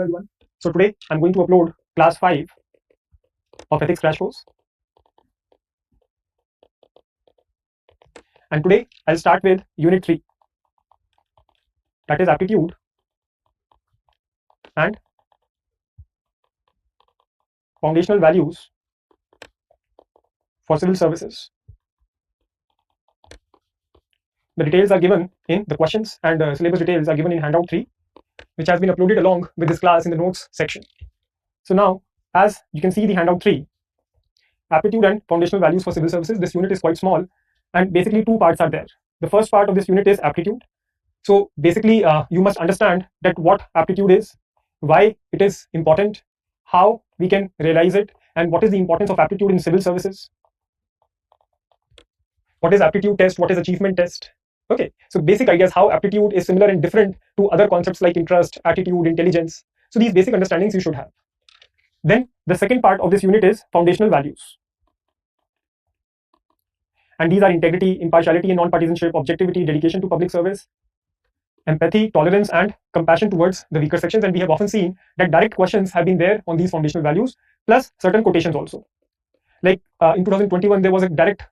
everyone. So today I'm going to upload class 5 of ethics crash course. And today I'll start with unit 3, that is aptitude and foundational values for civil services. The details are given in the questions, and syllabus details are given in handout 3, which has been uploaded along with this class in the notes section. So now, as you can see the handout 3, aptitude and foundational values for civil services, this unit is quite small, and basically two parts are there. The first part of this unit is aptitude. So basically, you must understand that what aptitude is, why it is important, how we can realize it, and what is the importance of aptitude in civil services. What is aptitude test? What is achievement test? Okay, so basic ideas how aptitude is similar and different to other concepts like interest, attitude, intelligence. So these basic understandings you should have. Then the second part of this unit is foundational values. And these are integrity, impartiality and non-partisanship, objectivity, dedication to public service, empathy, tolerance, and compassion towards the weaker sections. And we have often seen that direct questions have been there on these foundational values, plus certain quotations also. Like in 2021, there was a direct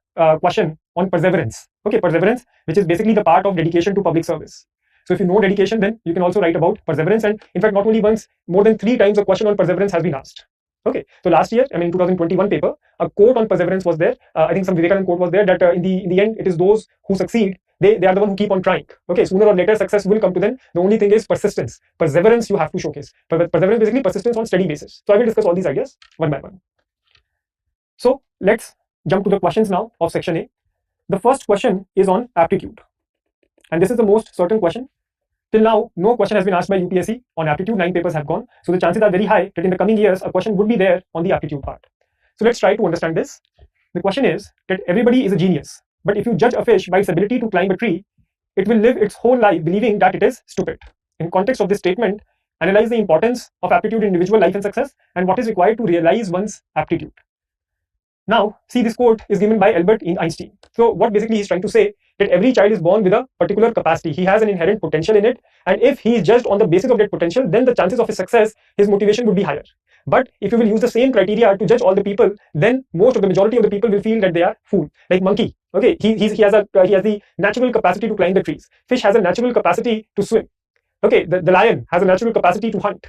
question on perseverance. Okay, perseverance, which is basically the part of dedication to public service. So if you know dedication, then you can also write about perseverance. And in fact, not only once, more than 3 times a question on perseverance has been asked. Okay, so last year, in 2021 paper, a quote on perseverance was there. I think some Vivekanand quote was there that in the end, it is those who succeed. They are the one who keep on trying. Okay, sooner or later, success will come to them. The only thing is persistence. Perseverance you have to showcase. Perseverance basically persistence on steady basis. So I will discuss all these ideas one by one. So let's jump to the questions now of section A. The first question is on aptitude. And this is the most certain question. Till now, no question has been asked by UPSC on aptitude. 9 papers have gone. So the chances are very high that in the coming years, a question would be there on the aptitude part. So let's try to understand this. The question is that everybody is a genius. But if you judge a fish by its ability to climb a tree, it will live its whole life believing that it is stupid. In context of this statement, analyze the importance of aptitude in individual life and success and what is required to realize one's aptitude. Now, see, this quote is given by Albert Einstein. So what basically he's trying to say that every child is born with a particular capacity. He has an inherent potential in it. And if he is judged on the basis of that potential, then the chances of his success, his motivation would be higher. But if you will use the same criteria to judge all the people, then most of the majority of the people will feel that they are fool. Like monkey. Okay, he has the natural capacity to climb the trees. Fish has a natural capacity to swim. Okay, the lion has a natural capacity to hunt.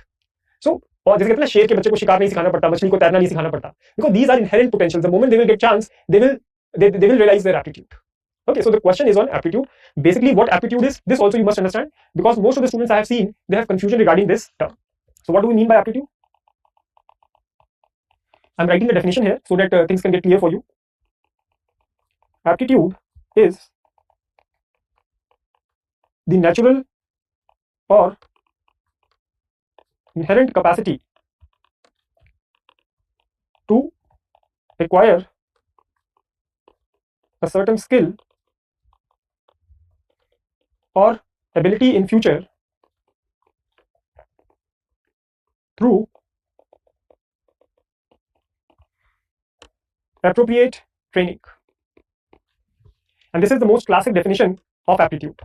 So और जैसे कहते हैं ना शेर के बच्चे को शिकार नहीं सिखाना पड़ता, मछली को तैरना नहीं सिखाना पड़ता, because these are inherent potentials. The moment they will get chance, they will realize their aptitude. Okay, so the question is on aptitude. Basically, what aptitude is, this also you must understand, because most of the students I have seen, they have confusion regarding this term. So what do we mean by aptitude? I'm writing the definition here so that things can get clear for you. Aptitude is the natural or inherent capacity to acquire a certain skill or ability in future through appropriate training. And this is the most classic definition of aptitude.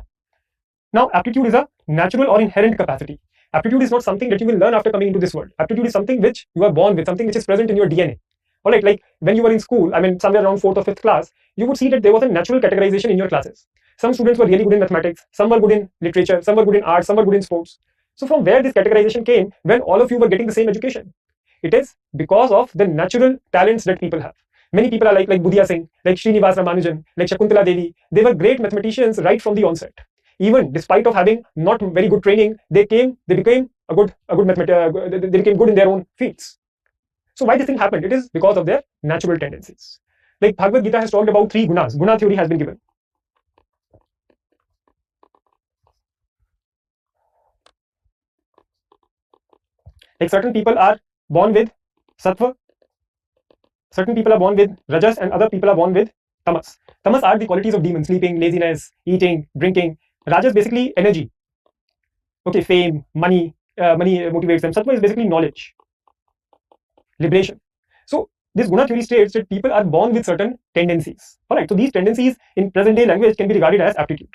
Now, aptitude is a natural or inherent capacity. Aptitude is not something that you will learn after coming into this world. Aptitude is something which you are born with, something which is present in your DNA. All right, like when you were in school, somewhere around 4th or 5th class, you would see that there was a natural categorization in your classes. Some students were really good in mathematics, some were good in literature, some were good in art, some were good in sports. So from where this categorization came when all of you were getting the same education? It is because of the natural talents that people have. Many people are like Budhya Singh, like Srinivas Ramanujan, like Shakuntala Devi. They were great mathematicians right from the onset. Even despite of having not very good training, they became a good mathematician. They became good in their own fields. So why this thing happened? It is because of their natural tendencies. Like Bhagavad Gita has talked about 3 gunas. Guna theory has been given. Like certain people are born with sattva, certain people are born with rajas, and other people are born with tamas. Tamas are the qualities of demons: sleeping, laziness, eating, drinking. Rajas basically energy. Okay, fame, money motivates them. Sattva is basically knowledge, liberation. So this guna theory states that people are born with certain tendencies. All right, so these tendencies in present day language can be regarded as aptitude.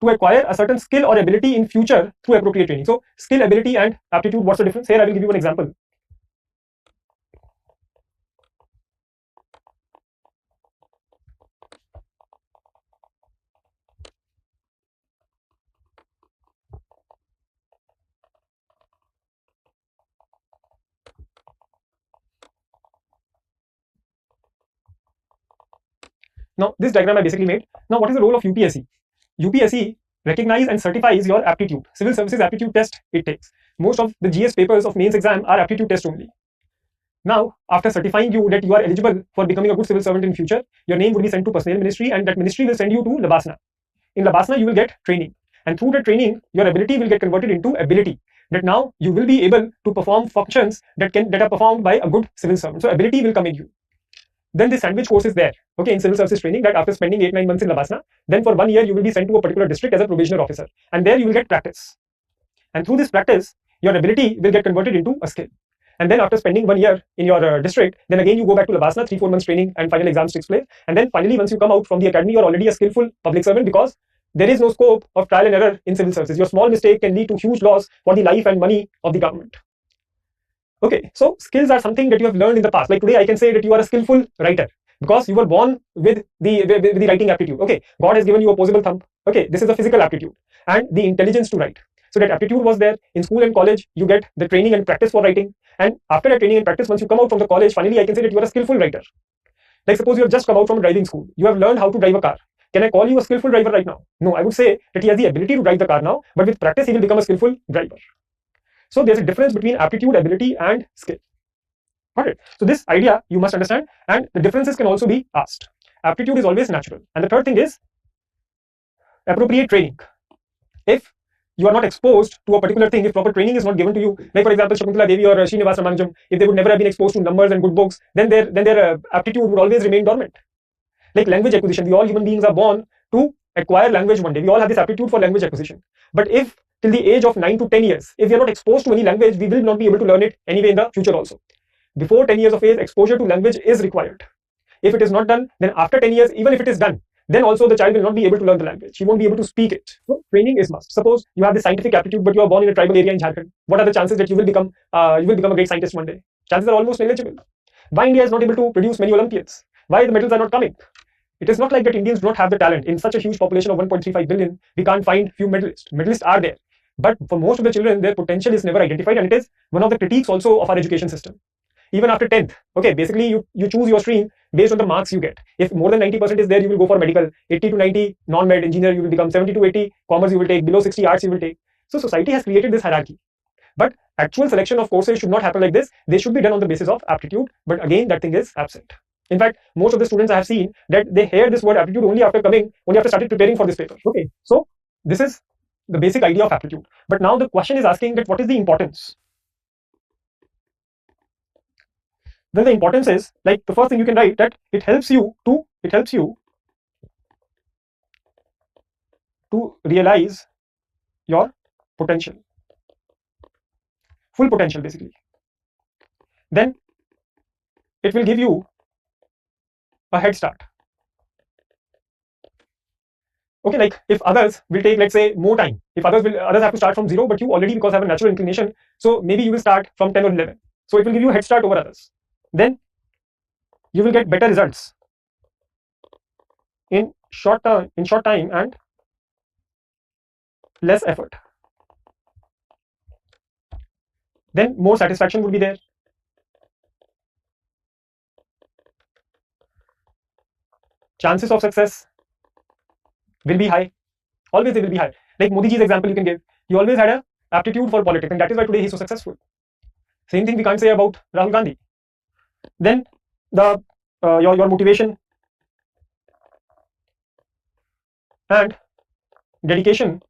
to acquire a certain skill or ability in future through appropriate training. So skill, ability and aptitude, what's the difference? Here I will give you an example. Now this diagram I basically made. Now what is the role of UPSC? UPSC recognize and certifies your aptitude. Civil services aptitude test it takes. Most of the GS papers of mains exam are aptitude test only. Now, after certifying you that you are eligible for becoming a good civil servant in future, your name will be sent to personnel ministry and that ministry will send you to Labasna. In Labasna, you will get training. And through the training, your ability will get converted into ability. That now you will be able to perform functions that are performed by a good civil servant. So ability will come in you. Then the sandwich course is there, okay, in civil services training, that after spending 8-9 months in Labasna, then for 1 year you will be sent to a particular district as a probationer officer. And there you will get practice. And through this practice, your ability will get converted into a skill. And then after spending 1 year in your district, then again you go back to Labasna, 3-4 months training and final exams takes place. And then finally, once you come out from the academy, you're already a skillful public servant because there is no scope of trial and error in civil services. Your small mistake can lead to huge loss for the life and money of the government. Okay, so skills are something that you have learned in the past. Like today, I can say that you are a skillful writer because you were born with the writing aptitude. Okay, God has given you opposable thumb. Okay, this is a physical aptitude and the intelligence to write. So that aptitude was there. In school and college, you get the training and practice for writing. And after that training and practice, once you come out from the college, finally I can say that you are a skillful writer. Like suppose you have just come out from driving school. You have learned how to drive a car. Can I call you a skillful driver right now? No, I would say that he has the ability to drive the car now, but with practice, he will become a skillful driver. So there's a difference between aptitude, ability, and skill. Got it? So this idea you must understand, and the differences can also be asked. Aptitude is always natural. And the third thing is appropriate training. If you are not exposed to a particular thing, if proper training is not given to you, like for example, Shakuntala Devi or Srinivas Ramanujam, if they would never have been exposed to numbers and good books, then their aptitude would always remain dormant. Like language acquisition, we all human beings are born to acquire language one day. We all have this aptitude for language acquisition. But if till the age of 9 to 10 years, if we are not exposed to any language, we will not be able to learn it anyway in the future also. Before 10 years of age, exposure to language is required. If it is not done, then after 10 years, even if it is done, then also the child will not be able to learn the language. He won't be able to speak it. So training is must. Suppose you have the scientific aptitude, but you are born in a tribal area in Jharkhand. What are the chances that you will become a great scientist one day? Chances are almost negligible. Why India is not able to produce many Olympians? Why the medals are not coming? It is not like that Indians do not have the talent. In such a huge population of 1.35 billion, we can't find few medalists. Medalists are there. But for most of the children, their potential is never identified, and it is one of the critiques also of our education system. Even after 10th, okay, basically you choose your stream based on the marks you get. If more than 90% is there, you will go for medical. 80 to 90 non-med, engineer you will become. 70 to 80 commerce you will take. Below 60 arts you will take. So society has created this hierarchy. But actual selection of courses should not happen like this. They should be done on the basis of aptitude. But again, that thing is absent. In fact, most of the students I have seen that they hear this word aptitude only after started preparing for this paper. Okay, so this is the basic idea of aptitude. But now the question is asking that what is the importance? Then the importance is, like the first thing you can write, that it helps you to realize your potential, full potential basically. Then it will give you a head start. Okay, like if others will take, let's say, more time, if others have to start from 0, but you already, because have a natural inclination, so maybe you will start from 10 or 11. So it will give you a head start over others. Then you will get better results in short time and less effort. Then more satisfaction will be there. Chances of success will be high. Always they will be high. Like Modi ji's example you can give. He always had an aptitude for politics, and that is why today he is so successful. Same thing we can't say about Rahul Gandhi. Then the your motivation and dedication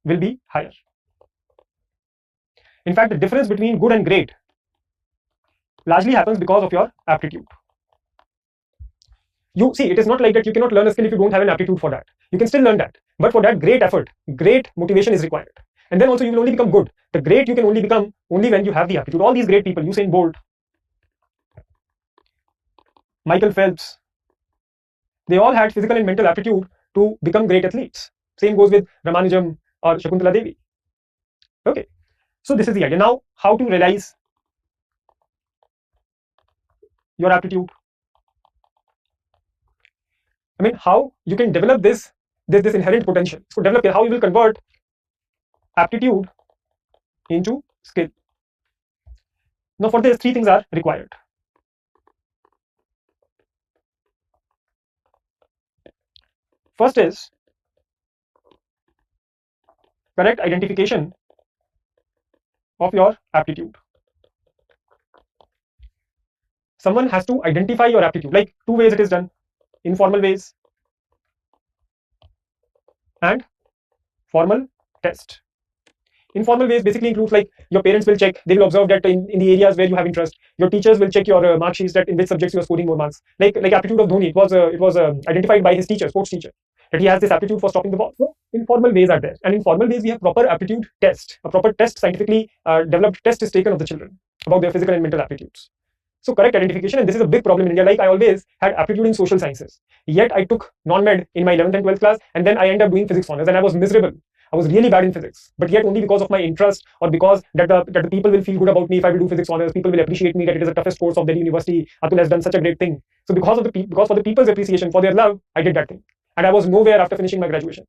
will be higher. In fact, the difference between good and great largely happens because of your aptitude. You see, it is not like that you cannot learn a skill if you don't have an aptitude for that. You can still learn that. But for that, great effort, great motivation is required. And then also you will only become good. The great you can only become only when you have the aptitude. All these great people, Usain Bolt, Michael Phelps, they all had physical and mental aptitude to become great athletes. Same goes with Ramanujam or Shakuntala Devi. Okay, so this is the idea. Now, how to realize your aptitude? I mean, how you can develop this inherent potential. So develop how you will convert aptitude into skill. Now, for this, three things are required. First is correct identification of your aptitude. Someone has to identify your aptitude. Like two ways it is done: informal ways and formal test. Informal ways basically includes like your parents will check, they will observe that in the areas where you have interest. Your teachers will check your mark sheets that in which subjects you are scoring more marks. Like aptitude of Dhoni, it was identified by his teacher, sports teacher, that he has this aptitude for stopping the ball. So informal ways are there, and in formal ways we have proper aptitude test. A proper test, scientifically developed test is taken of the children about their physical and mental aptitudes. So correct identification, and this is a big problem in India. Like I always had aptitude in social sciences, yet I took non-med in my 11th and 12th class, and then I ended up doing physics honors, and I was miserable. I was really bad in physics, but yet only because of my interest, or because that the people will feel good about me if I will do physics honors. People will appreciate me that it is the toughest course of Delhi University. Atul has done such a great thing. So because for the people's appreciation, for their love, I did that thing, and I was nowhere after finishing my graduation.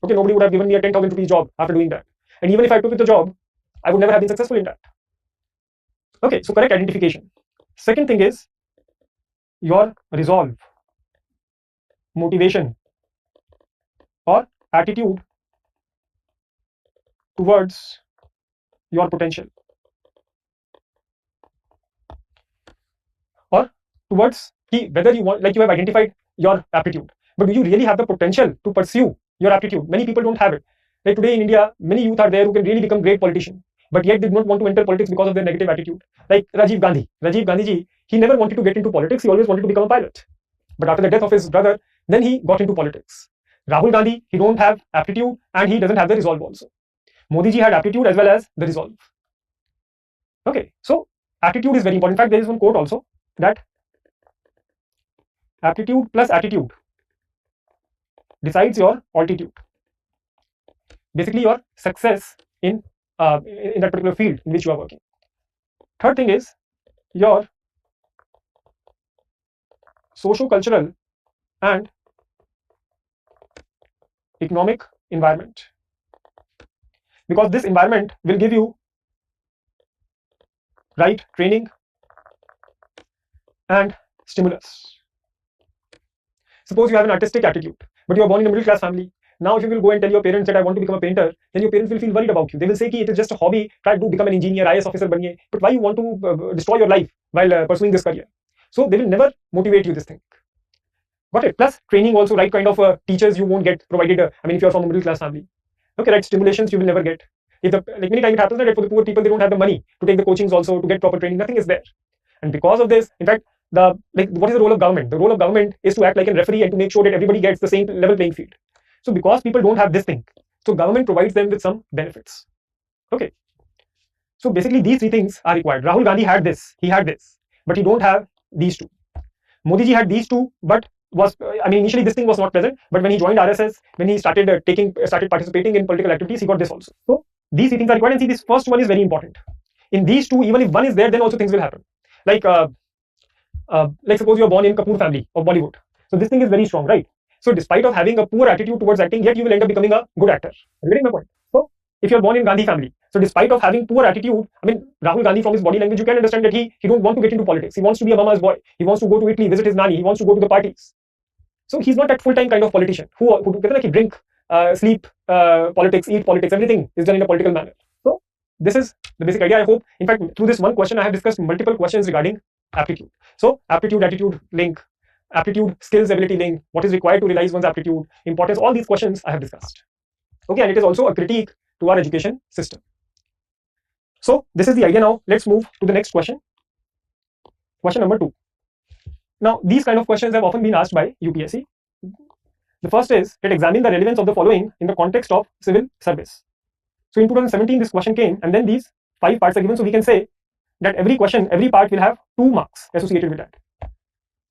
Okay, nobody would have given me a 10,000 rupees job after doing that, and even if I took the job, I would never have been successful in that. Okay, so correct identification. Second thing is your resolve, motivation, or attitude towards your potential, or towards whether you want, like you have identified your aptitude, but do you really have the potential to pursue your aptitude? Many people don't have it. Like today in India, many youth are there who can really become great politicians, but yet they do not want to enter politics because of their negative attitude. Like Rajiv Gandhi ji, he never wanted to get into politics. He always wanted to become a pilot, but after the death of his brother, then he got into politics. Rahul Gandhi, he don't have aptitude and he doesn't have the resolve also. Modi ji had aptitude as well as the resolve. Okay, so attitude is very important. In fact, there is one quote also that aptitude plus attitude decides your altitude. Basically, your success in that particular field in which you are working. Third thing is your socio-cultural and economic environment, because this environment will give you right training and stimulus. Suppose you have an artistic attitude, but you are born in a middle class family. Now, if you will go and tell your parents that I want to become a painter, then your parents will feel worried about you. They will say, it is just a hobby, try to become an engineer, IAS officer, baniye. But why you want to destroy your life while pursuing this career? So they will never motivate you this thing. Got it? Plus training also, right kind of teachers you won't get provided. I mean, if you are from a middle class family, okay, right, stimulations you will never get. If like many times it happens that for the poor people, they don't have the money to take the coachings also to get proper training. Nothing is there, and because of this, in fact, what is the role of government? The role of government is to act like a referee and to make sure that everybody gets the same level playing field. So because people don't have this thing, so government provides them with some benefits. Okay. So basically these three things are required. Rahul Gandhi had this, but he don't have these two. Modi ji had these two, but initially this thing was not present, but when he joined RSS, when he started participating in political activities, he got this also. So these three things are required, and see, this first one is very important. In these two, even if one is there, then also things will happen. Like suppose you are born in Kapoor family of Bollywood. So this thing is very strong, right? So despite of having a poor attitude towards acting, yet you will end up becoming a good actor. Are you getting my point? So if you are born in Gandhi family, so despite of having poor attitude, Rahul Gandhi, from his body language, you can understand that he don't want to get into politics. He wants to be a mama's boy. He wants to go to Italy, visit his nanny. He wants to go to the parties. So he's not that full-time kind of politician who drink, sleep, politics, eat politics. Everything is done in a political manner. So this is the basic idea. I hope, in fact, through this one question, I have discussed multiple questions regarding aptitude. So aptitude, attitude link, aptitude, skills, ability link, what is required to realize one's aptitude, importance, all these questions I have discussed. Okay, and it is also a critique to our education system. So this is the idea. Now let's move to the next question. Question number 2. Now these kind of questions have often been asked by UPSC. The first is that examine the relevance of the following in the context of civil service. So in 2017 this question came, and then these 5 parts are given. So we can say that every part will have 2 marks associated with that.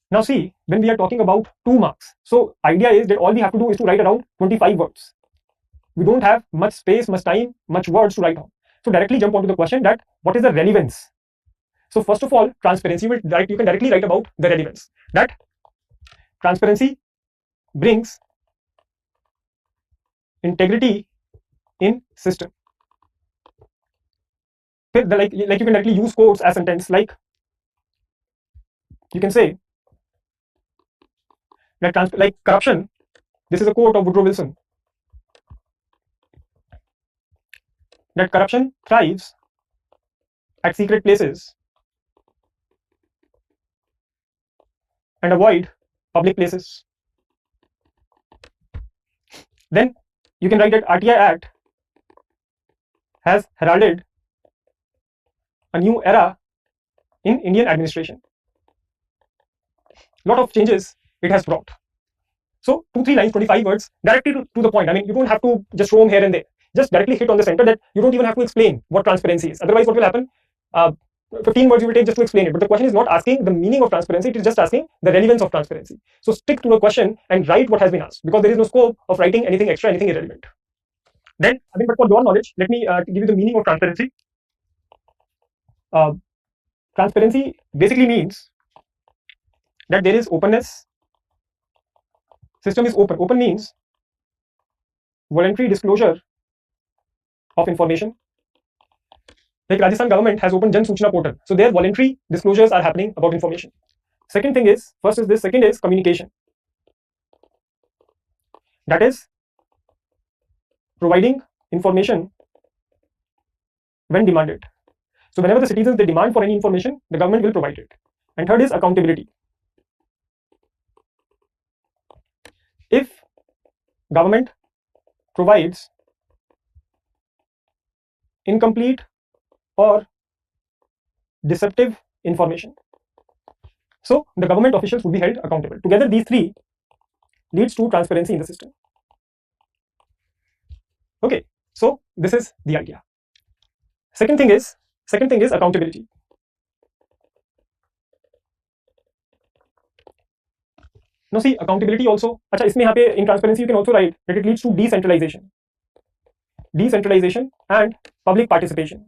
Now see, when we are talking about 2 marks, so idea is that all we have to do is to write around 25 words. we don't have much space, much time, much words to write on. So directly jump onto the question that what is the relevance? So first of all, transparency, you can directly write about the relevance. That transparency brings integrity in system. Like you can directly use quotes as sentence, like you can say that like corruption. This is a quote of Woodrow Wilson. That corruption thrives at secret places and avoid public places. Then you can write that RTI Act has heralded a new era in Indian administration. Lot of changes it has brought. So 2-3 lines, 25 words, directly to the point. I mean, you don't have to just roam here and there. Just directly hit on the center, that you don't even have to explain what transparency is. Otherwise, what will happen? 15 words you will take just to explain it. But the question is not asking the meaning of transparency, it is just asking the relevance of transparency. So stick to a question and write what has been asked, because there is no scope of writing anything extra, anything irrelevant. Then, but for your knowledge, let me give you the meaning of transparency. Transparency basically means that there is openness. System is open. Open means voluntary disclosure of information. Like Rajasthan government has opened Jan Suchna portal, so their voluntary disclosures are happening about information. Second thing is, first is this, second is communication. That is providing information when demanded. So whenever the citizens they demand for any information, the government will provide it. And third is accountability. If government provides incomplete or deceptive information, so the government officials will be held accountable. Together, these three leads to transparency in the system. Okay, so this is the idea. Second thing is accountability. Now see, accountability also, अच्छा इसमें यहाँ पे in transparency you can also write that it leads to decentralization and public participation.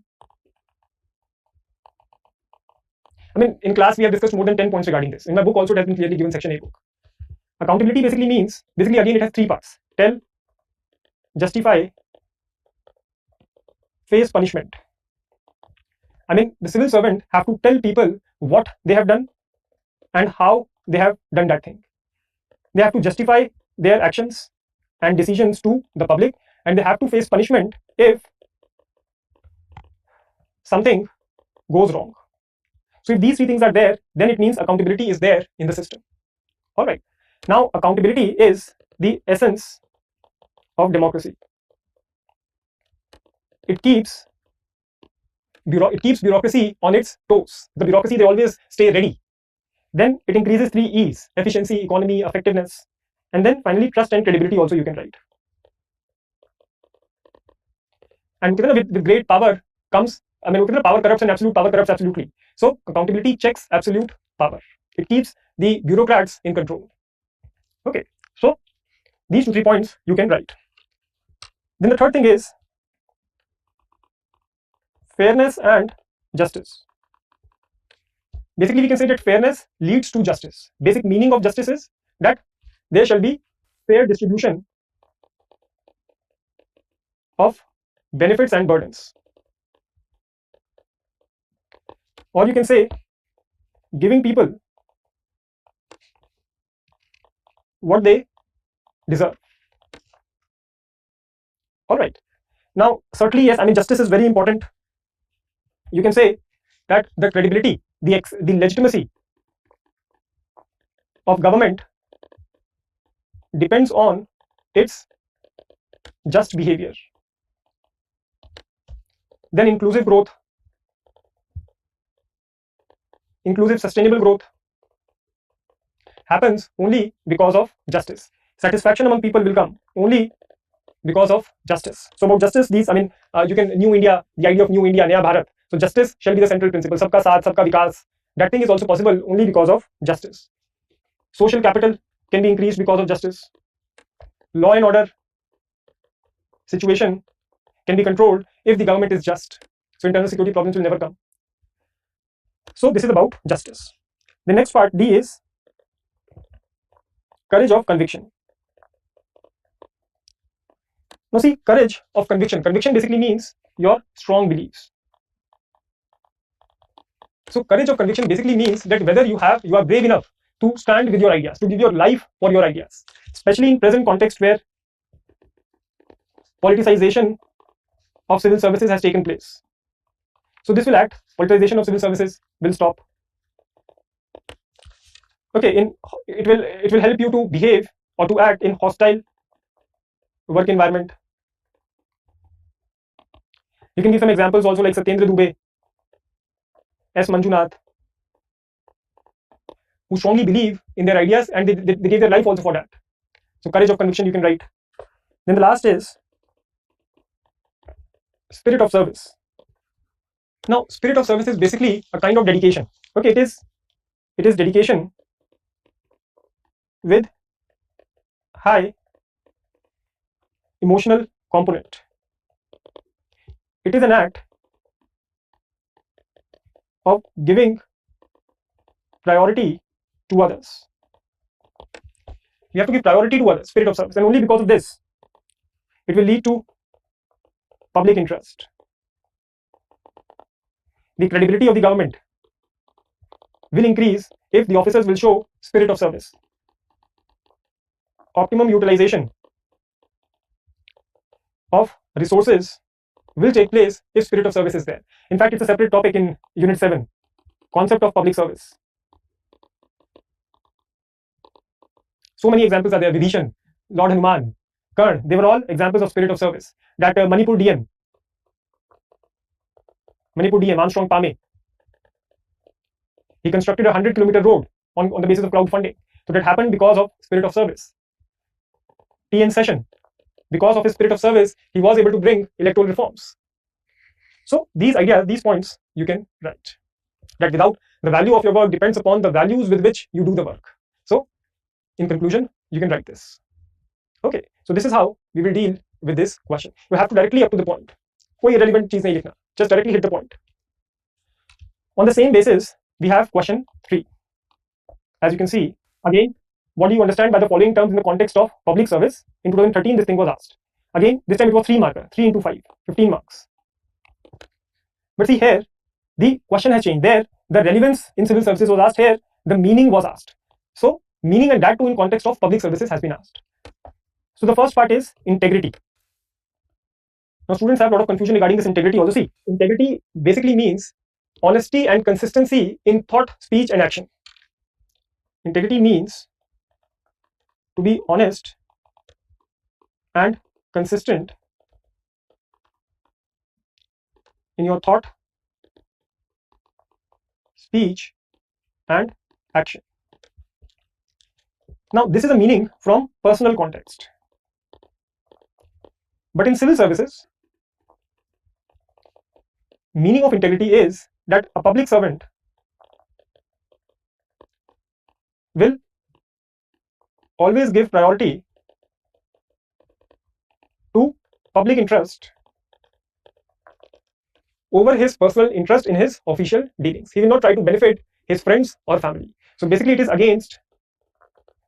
I mean, in class we have discussed more than 10 points regarding this. In my book also it has been clearly given, section A book. Accountability basically means, again it has 3 parts: tell, justify, face punishment. I mean, the civil servant have to tell people what they have done and how they have done that thing. They have to justify their actions and decisions to the public, and they have to face punishment if something goes wrong. So if these 3 things are there, then it means accountability is there in the system. All right. Now, accountability is the essence of democracy. It keeps bureaucracy on its toes. The bureaucracy, they always stay ready. Then it increases 3 E's: efficiency, economy, effectiveness, and then finally trust and credibility also you can write. And with great power comes, I mean, power corrupts and absolute power corrupts absolutely. So accountability checks absolute power. It keeps the bureaucrats in control. Okay, so these 2-3 points you can write. Then the third thing is fairness and justice. Basically, we can say that fairness leads to justice. Basic meaning of justice is that there shall be fair distribution of benefits and burdens. Or you can say giving people what they deserve. All right. Now, certainly, yes, I mean, justice is very important. You can say that the credibility, the legitimacy of government depends on its just behavior. Then inclusive growth, inclusive sustainable growth happens only because of justice. Satisfaction among people will come only because of justice. So about justice, these, I mean, you can, New India, the idea of New India, Naya Bharat. So justice shall be the central principle. Sabka saath, sabka vikas. That thing is also possible only because of justice. Social capital can be increased because of justice. Law and order situation can be controlled if the government is just. So internal security problems will never come. So this is about justice. The next part, D, is courage of conviction. Now see, courage of conviction. Conviction basically means your strong beliefs. So courage of conviction basically means that whether you are brave enough to stand with your ideas, to give your life for your ideas, especially in present context where politicization of civil services has taken place. So this will act, politicization of civil services will stop. Okay, it will help you to behave or to act in hostile work environment. You can give some examples also like Satyendra Dubey, S. Manjunath, who strongly believe in their ideas and they gave their life also for that. So courage of conviction you can write. Then the last is spirit of service. Now spirit of service is basically a kind of dedication. Okay, it is dedication with high emotional component. It is an act of giving priority to others. You have to give priority to others, spirit of service, and only because of this it will lead to public interest. The credibility of the government will increase if the officers will show spirit of service. Optimum utilization of resources will take place if spirit of service is there. In fact, it's a separate topic in Unit 7, concept of public service. So many examples are there. Vibhishan, Lord Hanuman, Karn, they were all examples of spirit of service. That Manipur DM, Armstrong Pame, he constructed a 100-kilometer road on the basis of crowdfunding. So that happened because of spirit of service. TN Session, because of his spirit of service, he was able to bring electoral reforms. So these ideas, these points you can write. That without the value of your work depends upon the values with which you do the work. So in conclusion, you can write this. Okay, so this is how we will deal with this question. You have to directly up to the point. कोई irrelevant चीज नहीं लिखना. Just directly hit the point. On the same basis, we have question 3. As you can see, again, what do you understand by the following terms in the context of public service? In 2013, this thing was asked. Again, this time it was 3 marker, 3 into 5, 15 marks. But see here, the question has changed. There, the relevance in civil services was asked. Here, the meaning was asked. So, meaning and that too in context of public services has been asked. So, the first part is integrity. Now, students have a lot of confusion regarding this integrity also. See, integrity basically means honesty and consistency in thought, speech, and action. Integrity means to be honest and consistent in your thought, speech, and action. Now, this is a meaning from personal context. But in civil services, meaning of integrity is that a public servant will always give priority to public interest over his personal interest in his official dealings. He will not try to benefit his friends or family. So basically it is against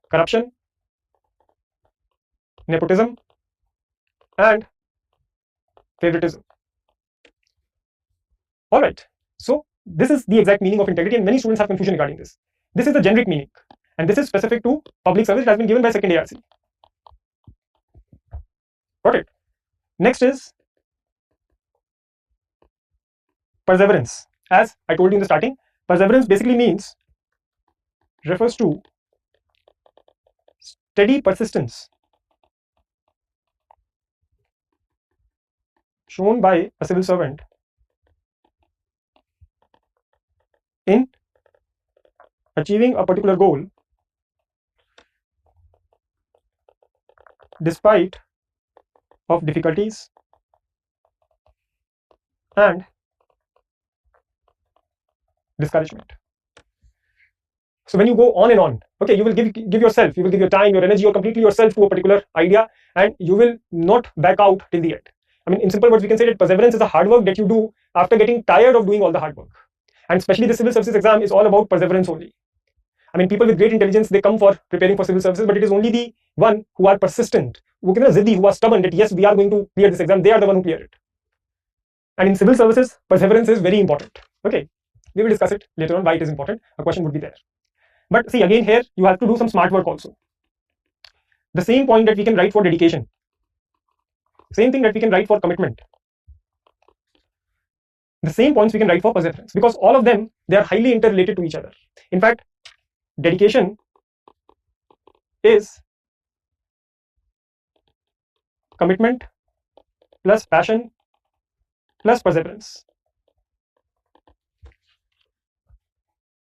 corruption, nepotism, and favoritism. All right. So this is the exact meaning of integrity, and many students have confusion regarding this. This is the generic meaning, and this is specific to public service. It has been given by second ARC. Got it. Next is perseverance. As I told you in the starting, perseverance basically refers to steady persistence shown by a civil servant in achieving a particular goal despite of difficulties and discouragement. So when you go on and on, Okay, you will give yourself, you will give your time, your energy, or completely yourself to a particular idea, and you will not back out till the end. I mean, in simple words, we can say that perseverance is the hard work that you do after getting tired of doing all the hard work. And especially the civil services exam is all about perseverance only. I mean, people with great intelligence, they come for preparing for civil services, but it is only the one who are persistent, who are stubborn that yes, we are going to clear this exam, they are the one who clear it. And in civil services, perseverance is very important. Okay, we will discuss it later on why it is important. A question would be there. But see, again here, you have to do some smart work also. The same point that we can write for dedication, same thing that we can write for commitment, the same points we can write for perseverance, because all of them, they are highly interrelated to each other. In fact, dedication is commitment plus passion plus perseverance.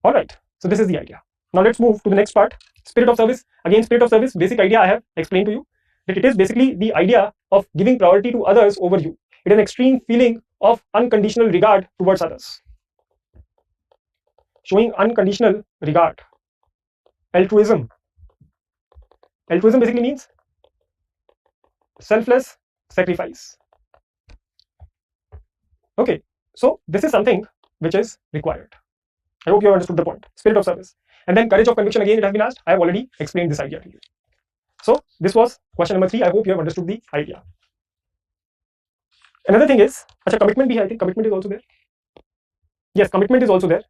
All right, so this is the idea. Now let's move to the next part, spirit of service. Again, spirit of service, basic idea I have explained to you, that it is basically the idea of giving priority to others over you. It is an extreme feeling of unconditional regard towards others, showing unconditional regard. Altruism basically means selfless sacrifice. Okay, so this is something which is required. I hope you have understood the point. Spirit of service. And then courage of conviction, again it has been asked. I have already explained this idea to you. So this was question number 3. I hope you have understood the idea. Another thing is, commitment I think commitment is also there. Yes, commitment is also there.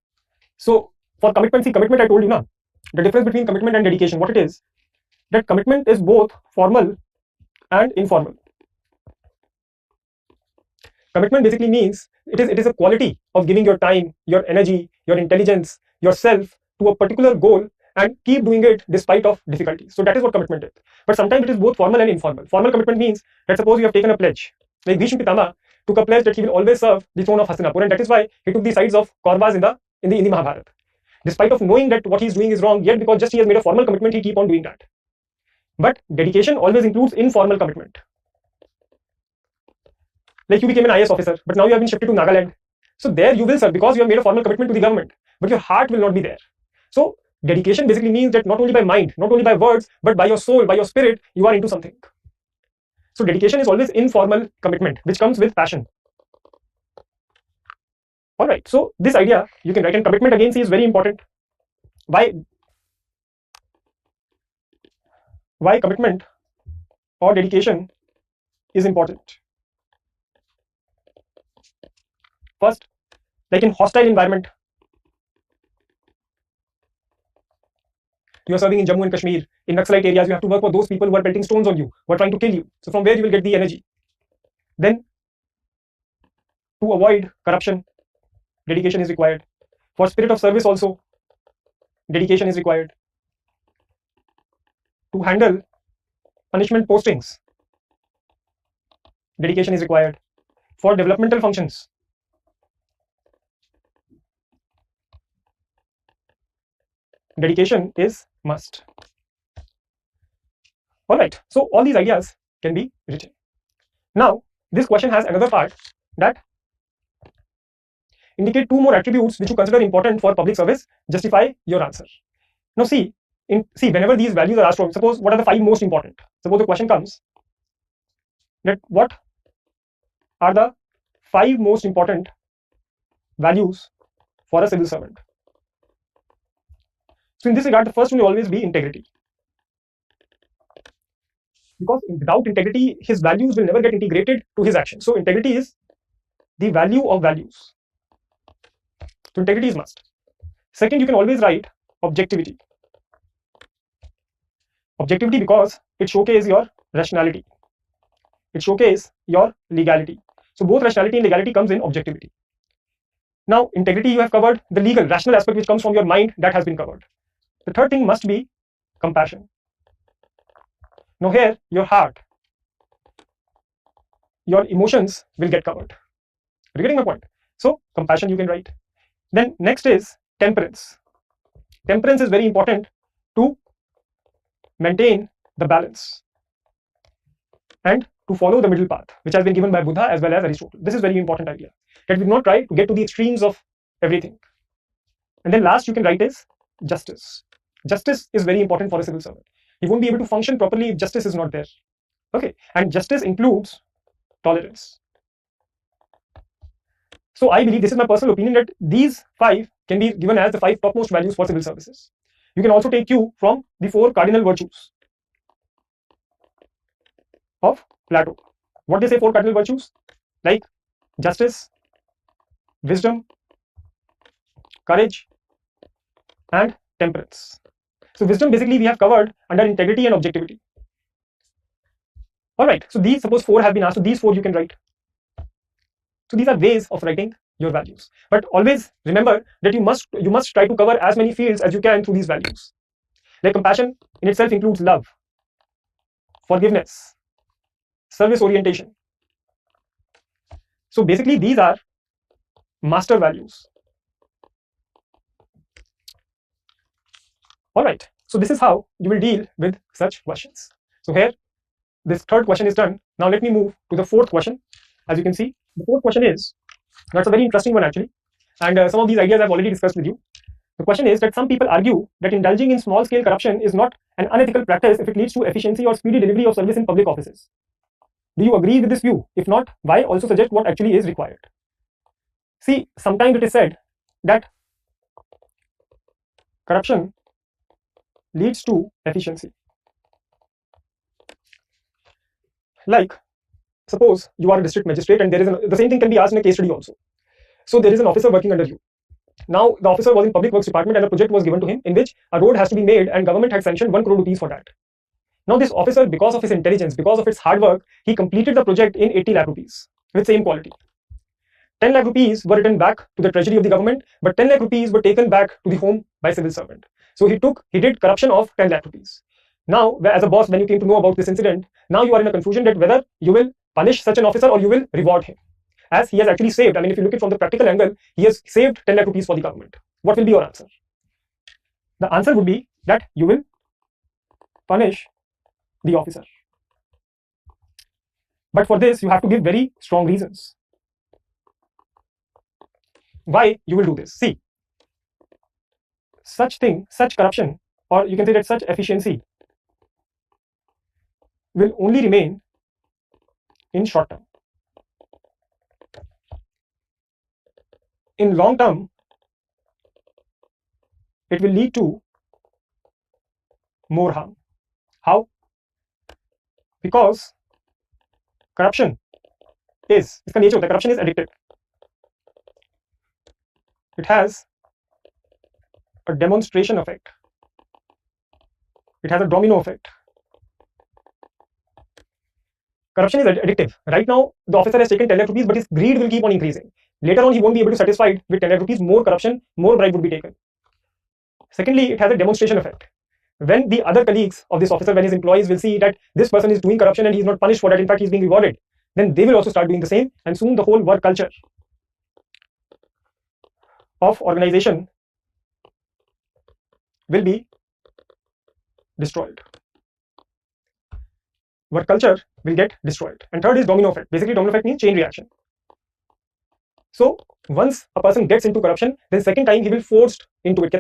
So for commitment, see, commitment I told you now. The difference between commitment and dedication, what it is, that commitment is both formal and informal. Commitment basically means it is a quality of giving your time, your energy, your intelligence, yourself to a particular goal and keep doing it despite of difficulties. So that is what commitment is. But sometimes it is both formal and informal. Formal commitment means that suppose you have taken a pledge. Like Bhishma Pitama took a pledge that he will always serve the throne of Hastinapur, and that is why he took the sides of Kauravas in the Mahabharata. Despite of knowing that what he is doing is wrong, yet because just he has made a formal commitment, he keep on doing that. But dedication always includes informal commitment. Like you became an IS officer, but now you have been shifted to Nagaland. So there you will serve because you have made a formal commitment to the government, but your heart will not be there. So dedication basically means that not only by mind, not only by words, but by your soul, by your spirit, you are into something. So dedication is always informal commitment, which comes with passion. All right, so this idea you can write, and commitment again, see, is very important. Why commitment or dedication is important? First, like in hostile environment, you are serving in Jammu and Kashmir, in Naxalite areas, you have to work for those people who are pelting stones on you, who are trying to kill you. So from where you will get the energy? Then, to avoid corruption, dedication is required. For spirit of service also, dedication is required. To handle punishment postings, dedication is required. For developmental functions, dedication is must. All right, so all these ideas can be written. Now, this question has another part, that indicate 2 more attributes which you consider important for public service, justify your answer. Now see, whenever these values are asked from, suppose what are the 5 most important? Suppose the question comes that what are the 5 most important values for a civil servant? So in this regard, the first one will always be integrity. Because without integrity, his values will never get integrated to his actions. So integrity is the value of values. So integrity is must. Second, you can always write objectivity. Objectivity because it showcases your rationality. It showcases your legality. So both rationality and legality comes in objectivity. Now integrity you have covered, the legal, rational aspect which comes from your mind, that has been covered. The third thing must be compassion. Now here, your heart, your emotions will get covered. Are you getting my point? So compassion you can write. Then next is temperance. Temperance is very important to maintain the balance and to follow the middle path, which has been given by Buddha as well as Aristotle. This is very important idea, that we do not try to get to the extremes of everything. And then last you can write is justice. justice is very important for a civil servant. He won't be able to function properly if justice is not there. Okay, and justice includes tolerance. So I believe, this is my personal opinion, that these 5 can be given as the 5 topmost values for civil services. You can also take cue from the 4 cardinal virtues of Plato. What they say 4 cardinal virtues? Like justice, wisdom, courage, and temperance. So wisdom basically we have covered under integrity and objectivity. Alright, so these, suppose 4 have been asked, so these 4 you can write. So these are ways of writing your values. But always remember that you must try to cover as many fields as you can through these values. Like compassion in itself includes love, forgiveness, service orientation. So basically these are master values. Alright, so this is how you will deal with such questions. So here, this 3rd question is done. Now let me move to the 4th question. As you can see, the 4th question is, that's a very interesting one actually, and some of these ideas I've already discussed with you. The question is that some people argue that indulging in small-scale corruption is not an unethical practice if it leads to efficiency or speedy delivery of service in public offices. Do you agree with this view? If not, why? Also suggest what actually is required. See, sometimes it is said that corruption leads to efficiency. Like, suppose you are a district magistrate, and the same thing can be asked in a case study also. So there is an officer working under you. Now the officer was in public works department and a project was given to him in which a road has to be made, and government had sanctioned 1 crore rupees for that. Now this officer, because of his intelligence, because of his hard work, he completed the project in 80 lakh rupees with same quality. 10 lakh rupees were returned back to the treasury of the government, but 10 lakh rupees were taken back to the home by civil servant. So he did corruption of 10 lakh rupees. Now, as a boss, when you came to know about this incident, now you are in a confusion that whether you will punish such an officer or you will reward him. As he has actually saved, I mean, if you look at it from the practical angle, he has saved 10 lakh rupees for the government. What will be your answer? The answer would be that you will punish the officer. But for this, you have to give very strong reasons why you will do this. See, such corruption, or you can say that such efficiency will only remain in short term. In long term, it will lead to more harm. How? Because corruption is, its nature, the corruption is addictive. It has a demonstration effect. It has a domino effect. Corruption is addictive. Right now, the officer has taken 10 lakh rupees, but his greed will keep on increasing. Later on, he won't be able to satisfy with 10 lakh rupees, more corruption, more bribe would be taken. Secondly, it has a demonstration effect. When the other colleagues of this officer, when his employees will see that this person is doing corruption and he is not punished for that, in fact, he is being rewarded, then they will also start doing the same, and soon the whole work culture of organization will be destroyed. Work culture will get destroyed. And third is domino effect. Basically, domino effect means chain reaction. So once a person gets into corruption, then second time he will forced into it.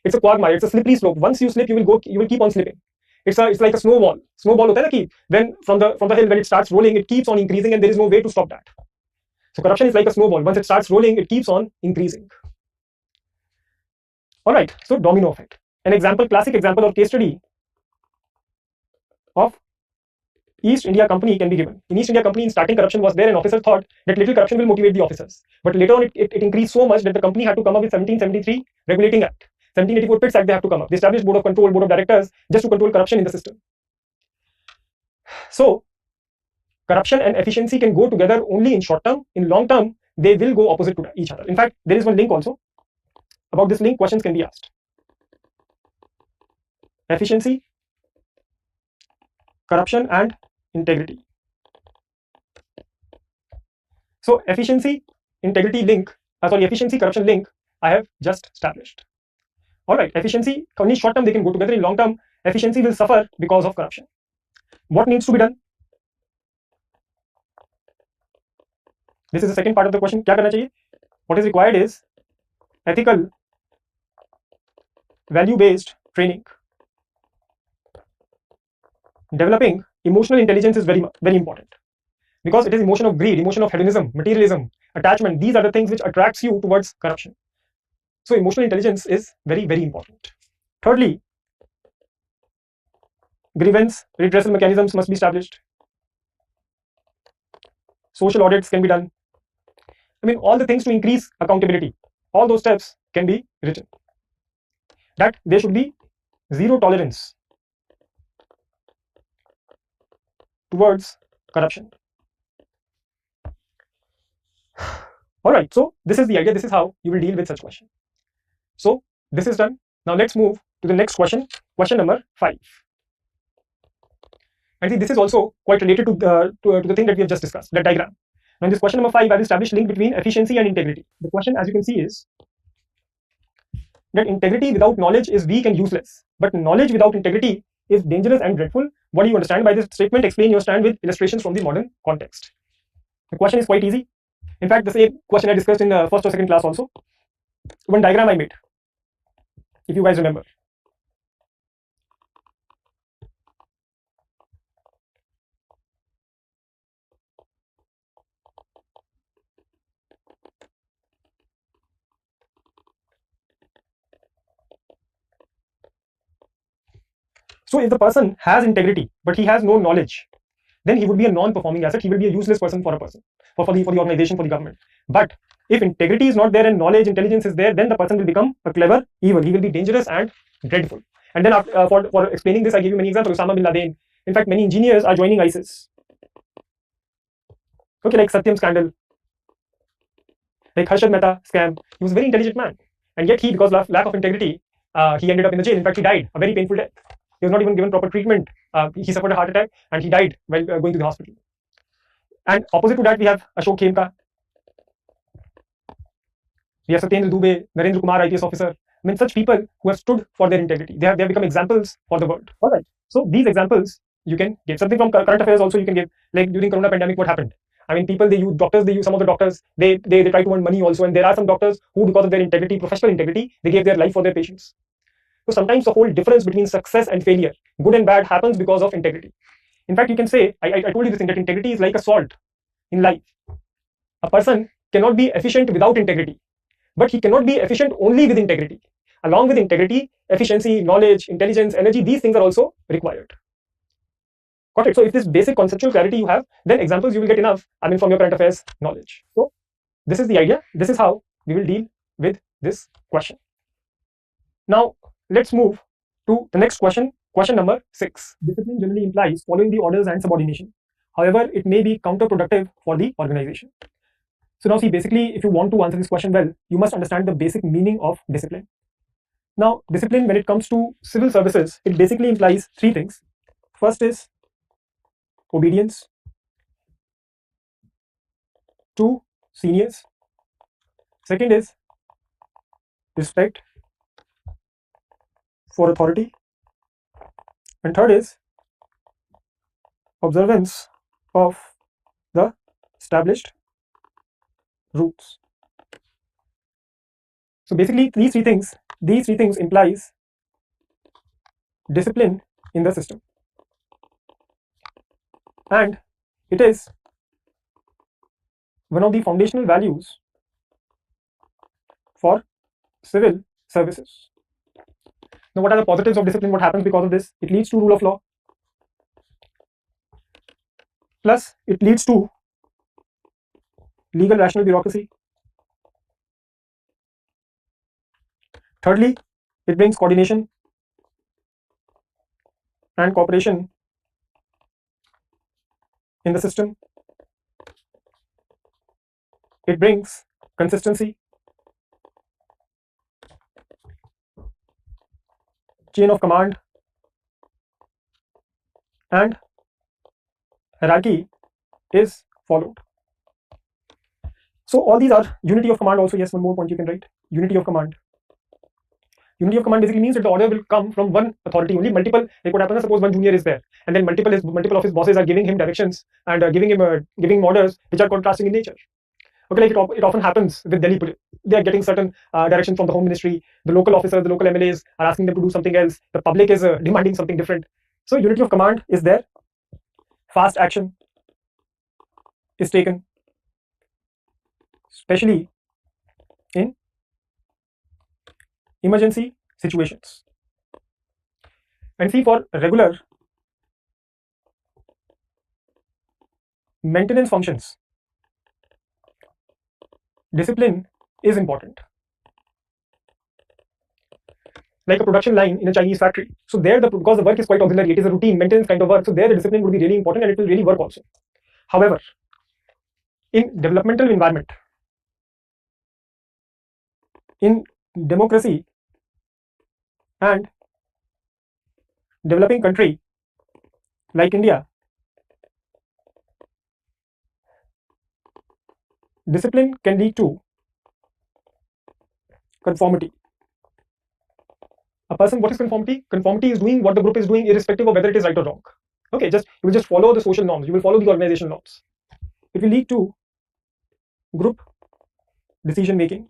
It's a quagmire, it's a slippery slope. Once you slip, you will keep on slipping. It's like a snowball. Snowball hota hai, when from the hill, when it starts rolling, it keeps on increasing and there is no way to stop that. So corruption is like a snowball. Once it starts rolling, it keeps on increasing. Alright, so domino effect. An example, classic example or case study of East India Company can be given. In East India Company, in starting, corruption was there, and officer thought that little corruption will motivate the officers. But later on, it increased so much that the company had to come up with 1773 Regulating Act. 1784 PITS Act they have to come up. They established board of control, board of directors, just to control corruption in the system. So, corruption and efficiency can go together only in short term. In long term, they will go opposite to each other. In fact, there is one link also. About this link, questions can be asked. Efficiency, corruption, and integrity. So efficiency, integrity link, efficiency, corruption link, I have just established. Alright, efficiency, only short term they can go together. In long term, efficiency will suffer because of corruption. What needs to be done? This is the second part of the question. Kya karna chahiye? What is required is ethical, value-based training. Developing emotional intelligence is very important, because it is emotion of greed, emotion of hedonism, materialism, attachment. These are the things which attracts you towards corruption. So emotional intelligence is very important. Thirdly, grievance redressal mechanisms must be established. Social audits can be done. I mean, all the things to increase accountability, all those steps can be written. That there should be zero tolerance towards corruption. All right, so this is the idea. This is how you will deal with such question. So this is done. Now let's move to the next question, question number 5. I think this is also quite related to the thing that we have just discussed, the diagram. Now in this question number 5, I've established link between efficiency and integrity. The question, as you can see, is that integrity without knowledge is weak and useless, but knowledge without integrity is dangerous and dreadful. What do you understand by this statement? Explain your stand with illustrations from the modern context. The question is quite easy. In fact, the same question I discussed in the first or second class also. One diagram I made, if you guys remember. So if the person has integrity, but he has no knowledge, then he would be a non-performing asset. He will be a useless person for a person, for the organization, for the government. But if integrity is not there and knowledge, intelligence is there, then the person will become a clever evil. He will be dangerous and dreadful. And then for explaining this, I give you many examples. Osama bin Laden. In fact, many engineers are joining ISIS. Okay, like Satyam scandal, like Harshad Mehta scam. He was a very intelligent man, and yet he, because of lack of integrity, he ended up in the jail. In fact, he died a very painful death. He was not even given proper treatment. He suffered a heart attack and he died while going to the hospital. And opposite to that, we have Ashok Khemka. We have Satyendra Dubey, Narendra Kumar, IPS officer. I mean, such people who have stood for their integrity. They have become examples for the world. All right. So these examples you can give. Something from current affairs also you can give. Like during Corona pandemic, what happened? I mean, people, they use doctors. They use some of the doctors. They try to earn money also. And there are some doctors who, because of their integrity, professional integrity, they gave their life for their patients. So sometimes the whole difference between success and failure, good and bad, happens because of integrity. In fact, you can say, I told you this thing, that integrity is like a salt in life. A person cannot be efficient without integrity, but he cannot be efficient only with integrity. Along with integrity, efficiency, knowledge, intelligence, energy, these things are also required. Got it? So if this basic conceptual clarity you have, then examples you will get enough, I mean, from your current affairs knowledge. So this is the idea. This is how we will deal with this question. Now, let's move to the next question, question number 6. Discipline generally implies following the orders and subordination. However, it may be counterproductive for the organization. So now see, basically, if you want to answer this question well, you must understand the basic meaning of discipline. Now, discipline, when it comes to civil services, it basically implies 3 things. First is obedience to seniors. Second is respect for authority, and third is observance of the established rules. So basically, these three things implies discipline in the system, and it is one of the foundational values for civil services. Now, what are the positives of discipline? What happens because of this? It leads to rule of law. Plus, it leads to legal rational bureaucracy. Thirdly, it brings coordination and cooperation in the system. It brings consistency, chain of command, and hierarchy is followed. So all these are unity of command also. Yes, one more point you can write. Unity of command. Unity of command basically means that the order will come from one authority only. Multiple, like what happens, suppose one junior is there, and then multiple of his bosses are giving him directions and giving him orders which are contrasting in nature. Okay, like it often happens with Delhi police. They are getting certain direction from the Home Ministry. The local officers, the local MLAs are asking them to do something else. The public is demanding something different. So unity of command is there. Fast action is taken, especially in emergency situations. And see, for regular maintenance functions, discipline is important. Like a production line in a Chinese factory. So there, because the work is quite auxiliary, it is a routine maintenance kind of work. So there, the discipline would be really important and it will really work also. However, in developmental environment, in democracy and developing country like India, discipline can lead to conformity. A person, what is conformity? Conformity is doing what the group is doing, irrespective of whether it is right or wrong. Okay, you will just follow the social norms. You will follow the organizational norms. It will lead to group decision making.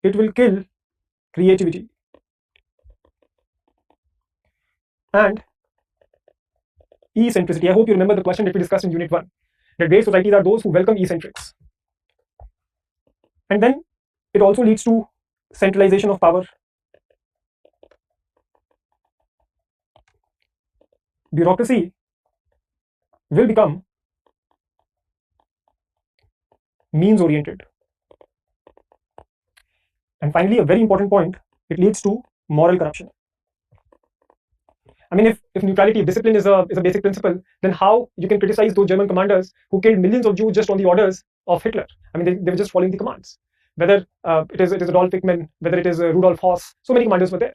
It will kill creativity. And eccentricity. I hope you remember the question that we discussed in Unit 1. That great societies are those who welcome eccentrics. And then it also leads to centralization of power. Bureaucracy will become means oriented. And finally, a very important point, it leads to moral corruption. I mean, if neutrality, if discipline is a basic principle, then how you can criticize those German commanders who killed millions of Jews just on the orders of Hitler? I mean, they were just following the commands. Whether it is Adolf Hickman, whether it is Rudolf Hoss, so many commanders were there.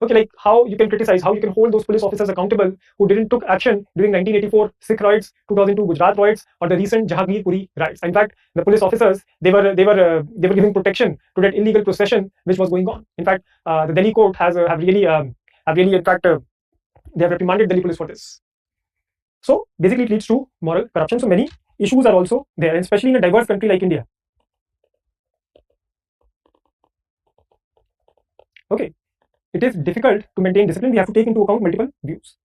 Okay, like how you can criticize, how you can hold those police officers accountable who didn't took action during 1984 Sikh riots, 2002 Gujarat riots, or the recent Jahangir Puri riots. In fact, the police officers they were giving protection to that illegal procession which was going on. In fact, the Delhi court have really in fact they have reprimanded Delhi police for this. So basically, it leads to moral corruption. So many issues are also there, and especially in a diverse country like India. Okay. It is difficult to maintain discipline. We have to take into account multiple views.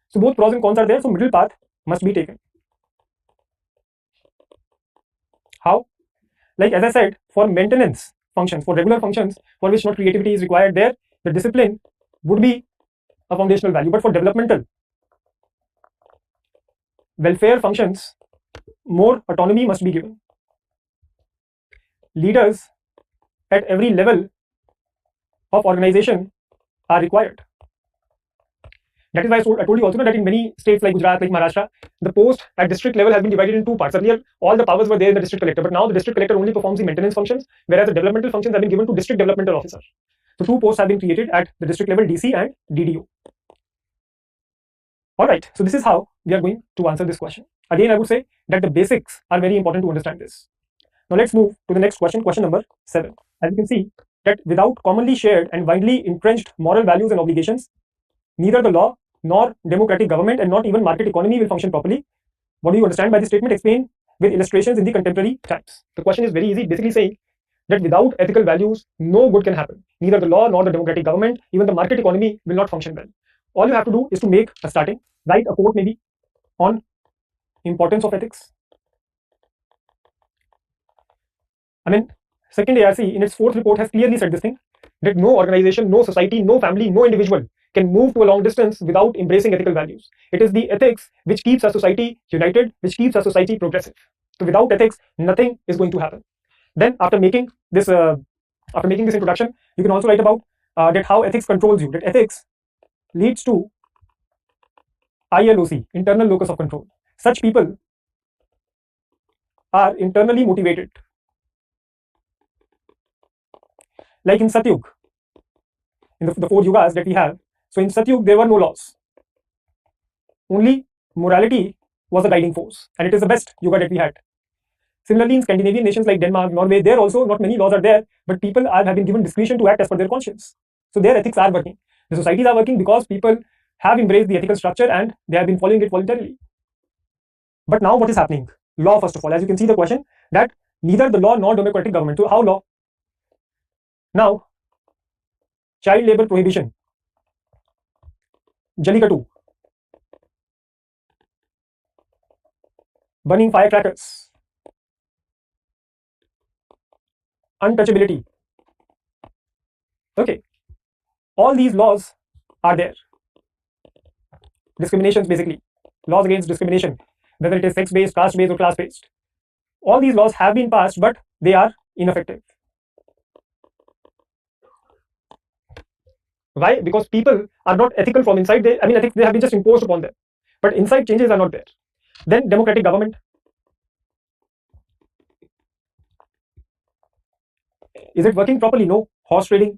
So both pros and cons are there. So middle path must be taken. How? Like as I said, for maintenance functions, for regular functions for which not creativity is required, there the discipline would be a foundational value. But for developmental, welfare functions, more autonomy must be given. Leaders at every level of organization are required. That is why I told you also that in many states like Gujarat, like Maharashtra, the post at district level has been divided in two parts. Earlier, all the powers were there in the district collector, but now the district collector only performs the maintenance functions, whereas the developmental functions have been given to district developmental officer. So two posts have been created at the district level, DC and DDO. All right, so this is how we are going to answer this question. Again, I would say that the basics are very important to understand this. Now let's move to the next question, question number 7. As you can see, that without commonly shared and widely entrenched moral values and obligations, neither the law nor democratic government and not even market economy will function properly. What do you understand by this statement? Explain with illustrations in the contemporary times. The question is very easy, basically saying that without ethical values, no good can happen. Neither the law nor the democratic government, even the market economy will not function well. All you have to do is to make a starting, write a quote maybe on importance of ethics. I mean, second ARC in its 4th report has clearly said this thing, that no organization, no society, no family, no individual can move to a long distance without embracing ethical values. It is the ethics which keeps a society united, which keeps a society progressive. So without ethics, nothing is going to happen. Then after making this introduction, you can also write about that how ethics controls you, that ethics leads to ILOC, internal locus of control. Such people are internally motivated. Like in Satyug, in the 4 yugas that we have. So in Satyug, there were no laws. Only morality was a guiding force, and it is the best yuga that we had. Similarly, in Scandinavian nations like Denmark, Norway, there also not many laws are there, but people have been given discretion to act as per their conscience. So their ethics are working. The societies are working because people have embraced the ethical structure and they have been following it voluntarily. But now what is happening? Law, first of all, as you can see the question, that neither the law nor democratic government. So how law? Now, child labor prohibition, Jallikattu, burning firecrackers, untouchability. Okay, all these laws are there. Discriminations, basically, laws against discrimination, whether it is sex-based, caste-based, or class-based. All these laws have been passed, but they are ineffective. Why? Because people are not ethical from inside. Ethics, they have been just imposed upon them, but inside changes are not there. Then democratic government. Is it working properly? No. Horse trading,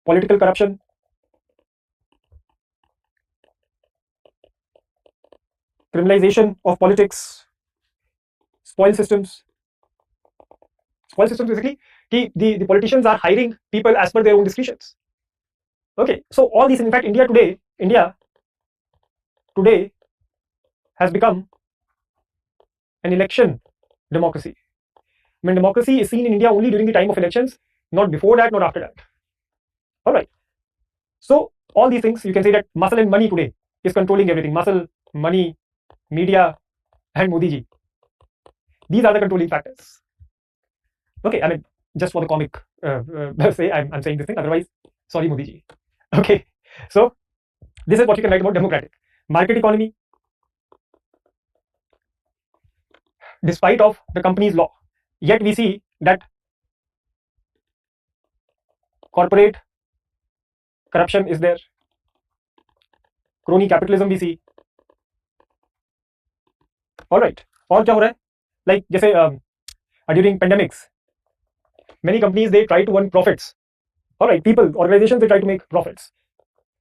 political corruption, criminalization of politics, spoil systems. Spoil systems, basically, the politicians are hiring people as per their own discretions. Okay, so all these, in fact, India today has become an election democracy. I mean, democracy is seen in India only during the time of elections, not before that, not after that. All right. So all these things, you can say that muscle and money today is controlling everything. Muscle, money, media, and Modi ji. These are the controlling factors. Okay, I mean, just for the comic say, I'm saying this thing. Otherwise, sorry, Modi ji. Okay, so this is what you can write about democratic. Market economy. Despite of the company's law, yet we see that corporate corruption is there. Crony capitalism we see. All right. और क्या हो रहा है? Like जैसे during pandemics, many companies, they try to earn profits. All right, people, organizations, they try to make profits.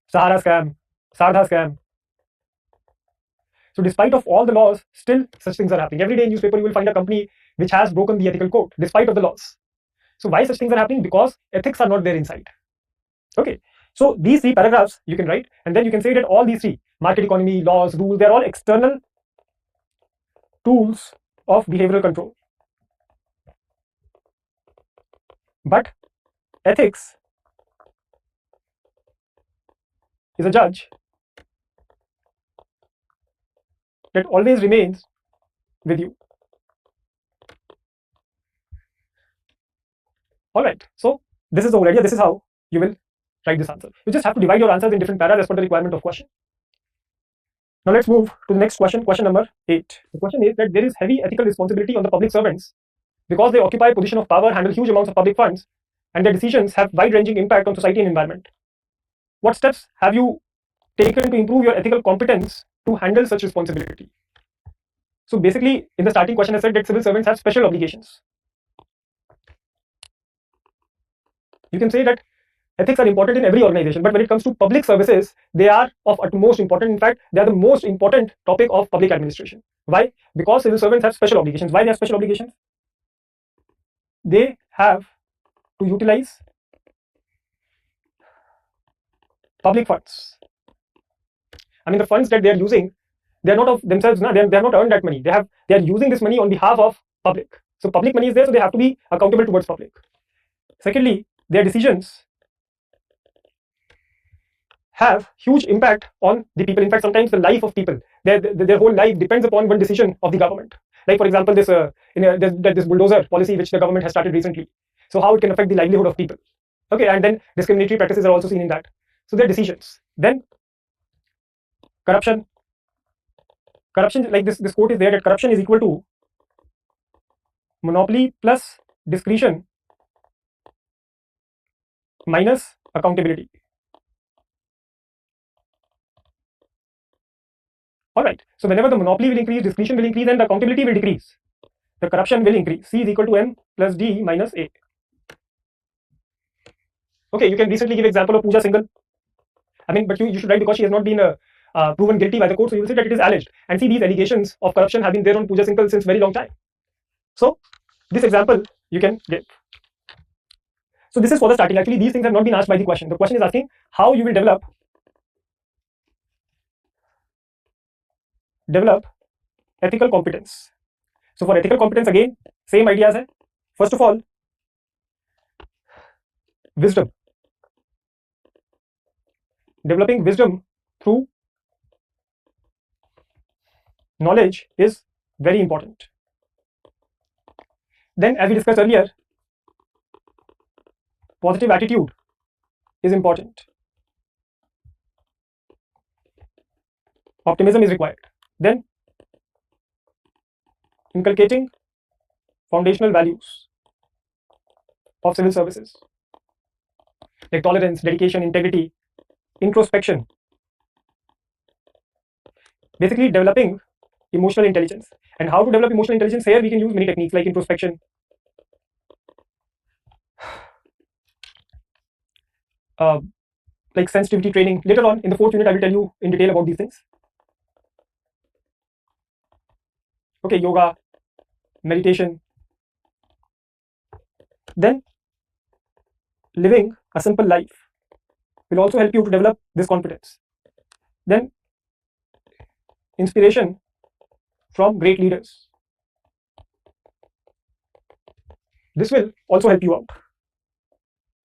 Sahara scam, Sardha scam. So despite of all the laws, still such things are happening. Every day in newspaper you will find a company which has broken the ethical code despite of the laws. So why such things are happening? Because ethics are not there inside. Okay, so these three paragraphs you can write, and then you can say that all these three, market economy, laws, rules, they're all external tools of behavioral control. But ethics is a judge that always remains with you. All right, so this is the whole idea. This is how you will write this answer. You just have to divide your answers in different paras as per the requirement of question. Now let's move to the next question, question number 8. The question is that there is heavy ethical responsibility on the public servants because they occupy a position of power, handle huge amounts of public funds, and their decisions have wide-ranging impact on society and environment. What steps have you taken to improve your ethical competence to handle such responsibility? So basically, in the starting question, I said that civil servants have special obligations. You can say that ethics are important in every organization, but when it comes to public services, they are of utmost importance. In fact, they are the most important topic of public administration. Why? Because civil servants have special obligations. Why they have special obligations? They have to utilize public funds. I mean, the funds that they are using, they are not of themselves. They have not earned that money. They are using this money on behalf of public. So public money is there, so they have to be accountable towards public. Secondly, their decisions have huge impact on the people. In fact, sometimes the life of people, their whole life depends upon one decision of the government. Like for example, this bulldozer policy which the government has started recently. So how it can affect the livelihood of people. Okay, and then discriminatory practices are also seen in that. So their decisions. Then corruption. Corruption, like this quote is there, that corruption is equal to monopoly plus discretion minus accountability. All right. So whenever the monopoly will increase, discretion will increase, and the accountability will decrease, the corruption will increase. C is equal to M plus D minus A. Okay, you can recently give example of Pooja Singhal. I mean, but you should write because she has not been proven guilty by the court, so you will say that it is alleged. And see, these allegations of corruption have been there on Pooja Singhal since very long time. So this example you can give. So this is for the starting. Actually, these things have not been asked by the question. The question is asking how you will develop develop ethical competence. So for ethical competence, again, same ideas hai. First of all, wisdom. Developing wisdom through knowledge is very important. Then, as we discussed earlier, positive attitude is important. Optimism is required. Then, inculcating foundational values of civil services like tolerance, dedication, integrity, introspection. Basically, developing emotional intelligence. And how to develop emotional intelligence? Here we can use many techniques like introspection, like sensitivity training. Later on in the 4th unit, I will tell you in detail about these things. Okay, yoga, meditation. Then living a simple life will also help you to develop this confidence. Then inspiration from great leaders. This will also help you out.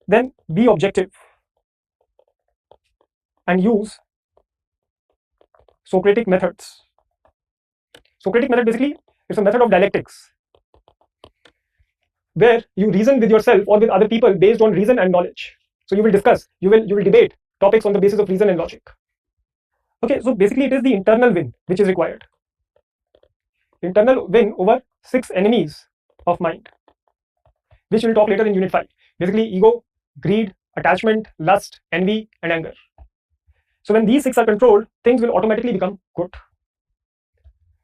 Then be objective and use Socratic methods. Socratic method basically is a method of dialectics where you reason with yourself or with other people based on reason and knowledge. So you will discuss, you will debate topics on the basis of reason and logic. Okay, so basically it is the internal win which is required. Internal win over 6 enemies of mind, which we'll talk later in unit 5. Basically ego, greed, attachment, lust, envy, and anger. So when these 6 are controlled, things will automatically become good.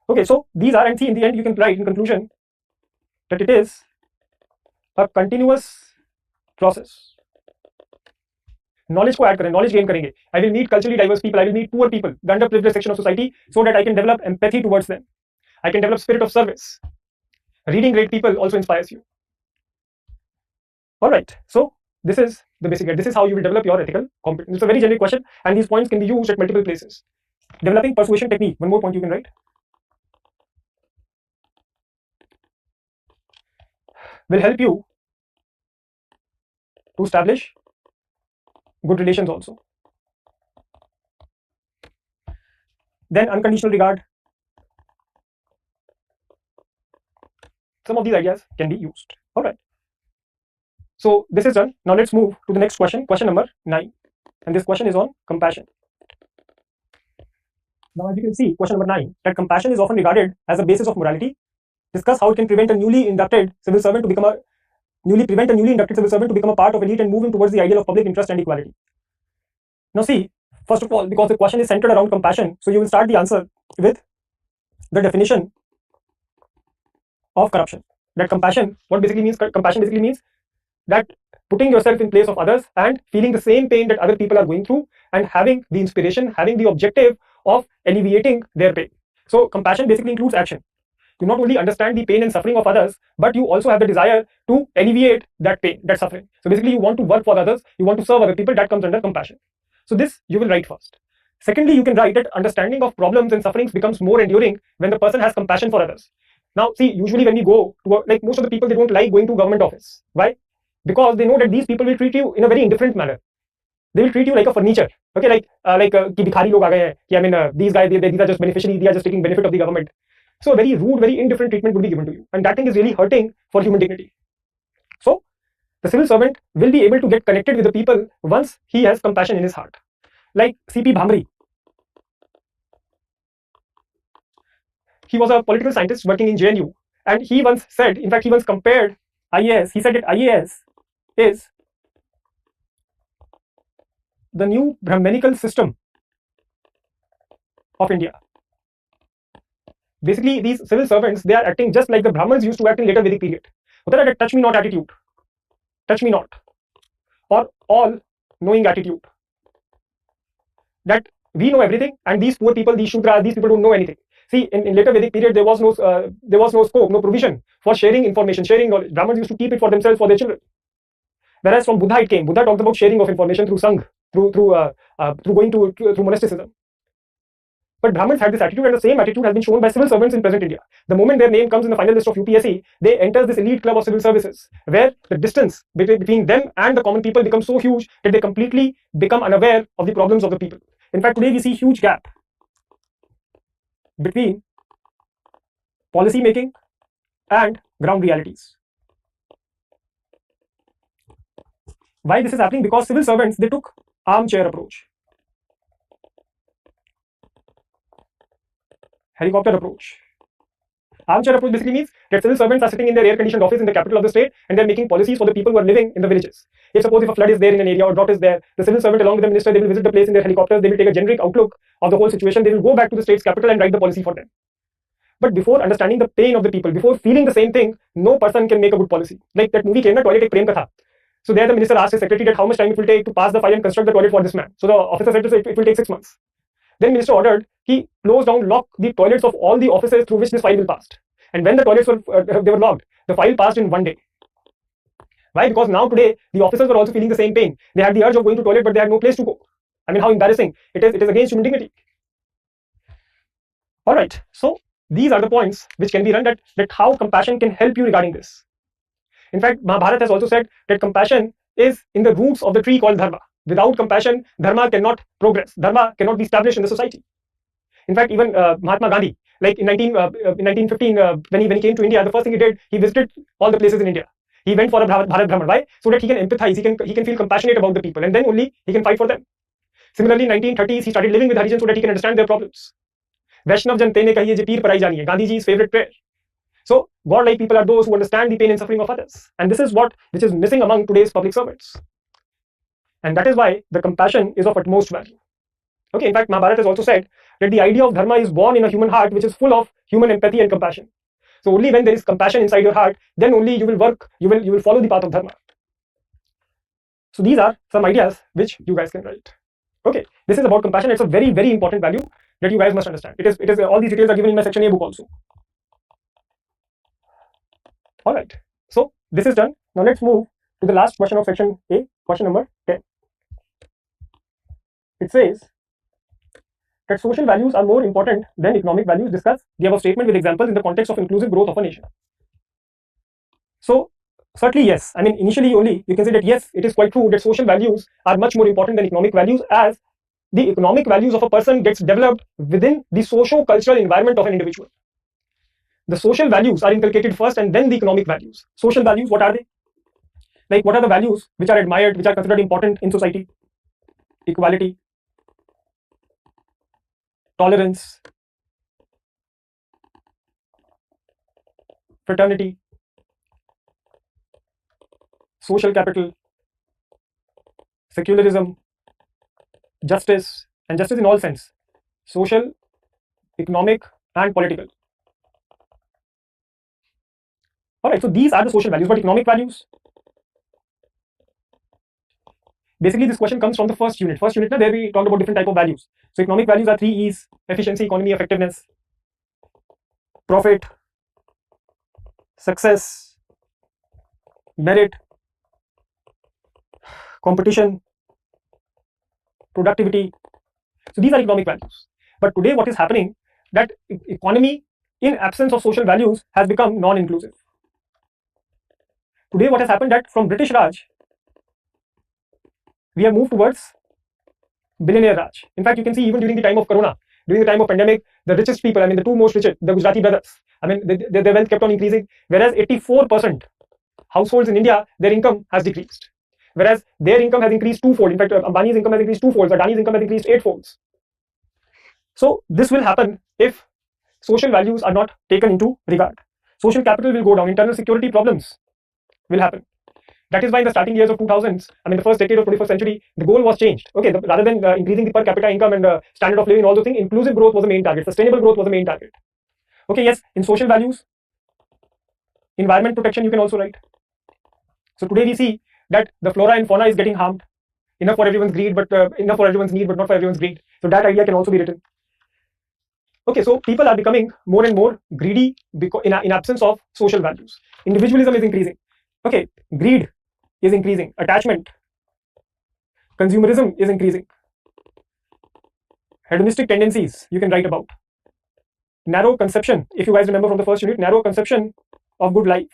Okay, so these are, and see in the end you can write in conclusion that it is a continuous process. Knowledge को add करें, knowledge gain करेंगे. I will meet culturally diverse people, I will meet poor people, the underprivileged section of society, so that I can develop empathy towards them. I can develop spirit of service. Reading great people also inspires you. All right, so this is the basic guide. This is how you will develop your ethical competence. It's a very generic question, and these points can be used at multiple places. Developing persuasion technique. One more point you can write. Will help you to establish good relations also. Then unconditional regard. Some of these ideas can be used. All right. So this is done. Now let's move to the next question, question number 9. And this question is on compassion. Now as you can see, question number 9, that compassion is often regarded as a basis of morality. Discuss how it can prevent a newly inducted civil servant to become a part of elite and move him towards the ideal of public interest and equality. Now see, first of all, because the question is centered around compassion, so you will start the answer with the definition of corruption. That compassion, what basically means? Compassion basically means that putting yourself in place of others and feeling the same pain that other people are going through and having the inspiration, having the objective of alleviating their pain. So compassion basically includes action. You not only understand the pain and suffering of others, but you also have the desire to alleviate that pain, that suffering. So basically you want to work for others, you want to serve other people, that comes under compassion. So this you will write first. Secondly, you can write that understanding of problems and sufferings becomes more enduring when the person has compassion for others. Now see, usually when we go to, like most of the people, they don't like going to government office. Why? Because they know that these people will treat you in a very indifferent manner. They will treat you like a furniture. Okay, like कि भिखारी लोग आ गए हैं, कि I mean these guys, these are just beneficiaries, they are just taking benefit of the government. So a very rude, very indifferent treatment will be given to you, and that thing is really hurting for human dignity. So the civil servant will be able to get connected with the people once he has compassion in his heart. Like C.P. Bhamri, he was a political scientist working in JNU, and he once said, in fact, he once compared IAS. He said that IAS is the new Brahmanical system of India. Basically, these civil servants, they are acting just like the Brahmins used to act in later Vedic period. होता है ना, touch me not attitude, touch me not, or all knowing attitude. That we know everything, and these poor people, these Shudras, these people don't know anything. See, in later Vedic period, there was no scope, no provision for sharing information, sharing knowledge. Brahmins used to keep it for themselves, for their children. Whereas from Buddha it came. Buddha talked about sharing of information through Sangh, through going through monasticism. But Brahmins had this attitude, and the same attitude has been shown by civil servants in present India. The moment their name comes in the final list of UPSC, they enter this elite club of civil services, where the distance between them and the common people becomes so huge that they completely become unaware of the problems of the people. In fact, today we see huge gap between policy making and ground realities. Why this is happening? Because civil servants, they took armchair approach, helicopter approach. Armchair approach basically means that civil servants are sitting in their air-conditioned office in the capital of the state, and they're making policies for the people who are living in the villages. If a flood is there in an area or drought is there, the civil servant along with the minister, they will visit the place in their helicopters, they will take a generic outlook of the whole situation, they will go back to the state's capital and write the policy for them. But before understanding the pain of the people, before feeling the same thing, no person can make a good policy. Like that movie came, Toilet Ek Prem Katha. So there the minister asked his secretary that how much time it will take to pass the file and construct the toilet for this man. So the officer said it will take 6 months. Then minister ordered he close down, lock the toilets of all the offices through which this file will pass. And when the toilets were locked, the file passed in 1 day. Why? Because now today the officers were also feeling the same pain. They had the urge of going to toilet, but they had no place to go. I mean, how embarrassing it is! It is against human dignity. All right. So these are the points which can be run that how compassion can help you regarding this. In fact, Mahabharata has also said that compassion is in the roots of the tree called dharma. Without compassion, dharma cannot progress. Dharma cannot be established in the society. In fact, even Mahatma Gandhi, like in 1915, when he came to India, the first thing he did, he visited all the places in India. He went for a Bharat Brahman. Why? So that he can empathize, he can feel compassionate about the people, and then only he can fight for them. Similarly, in 1930s, he started living with Harijans so that he can understand their problems. Vaishnav jan tene kahiye je peer parai jani hai, Gandhiji's favorite prayer. So, godlike people are those who understand the pain and suffering of others. And this is which is missing among today's public servants. And that is why the compassion is of utmost value. Okay, in fact, Mahabharata has also said that the idea of dharma is born in a human heart which is full of human empathy and compassion. So only when there is compassion inside your heart, then only you will work, you will follow the path of dharma. So these are some ideas which you guys can write. Okay, this is about compassion. It's a very, very important value that you guys must understand. It is all these details are given in my section A book also. All right, so this is done. Now let's move to the last question of section A, question number 10. It says that social values are more important than economic values. Discuss the above statement with examples in the context of inclusive growth of a nation. So certainly yes, I mean initially only you can say that yes, it is quite true that social values are much more important than economic values, as the economic values of a person gets developed within the socio-cultural environment of an individual. The social values are inculcated first and then the economic values. Social values, what are they? Like what are the values which are admired, which are considered important in society? Equality, tolerance, fraternity, social capital, secularism, justice, and justice in all sense, social, economic, and political. All right, so these are the social values, but economic values. Basically, this question comes from the first unit. First unit, there we talked about different type of values. So economic values are 3 E's: efficiency, economy, effectiveness, profit, success, merit, competition, productivity. So these are economic values. But today what is happening, that economy in absence of social values has become non-inclusive. Today what has happened, that from British Raj, we have moved towards billionaire Raj. In fact, you can see even during the time of Corona, during the time of pandemic, the richest people, I mean the two most richest, the Gujarati brothers, I mean their wealth kept on increasing, whereas 84% households in India, their income has decreased. Whereas their income has increased twofold. In fact, Ambani's income has increased twofold, Adani's income has increased 8-folds. So this will happen if social values are not taken into regard. Social capital will go down, internal security problems will happen. That is why in the starting years of 2000s, I mean the first decade of 21st century, the goal was changed. Okay, rather than increasing the per capita income and standard of living and all those things, inclusive growth was the main target, sustainable growth was the main target. Okay, yes, in social values, environment protection you can also write. So today we see that the flora and fauna is getting harmed. Enough for everyone's greed, but enough for everyone's need, but not for everyone's greed. So that idea can also be written. Okay, so people are becoming more and more greedy because in absence of social values. Individualism is increasing. Okay, greed is increasing. Attachment, consumerism is increasing. hedonistic tendencies you can write about. Narrow conception, if you guys remember from the first unit, narrow conception of good life.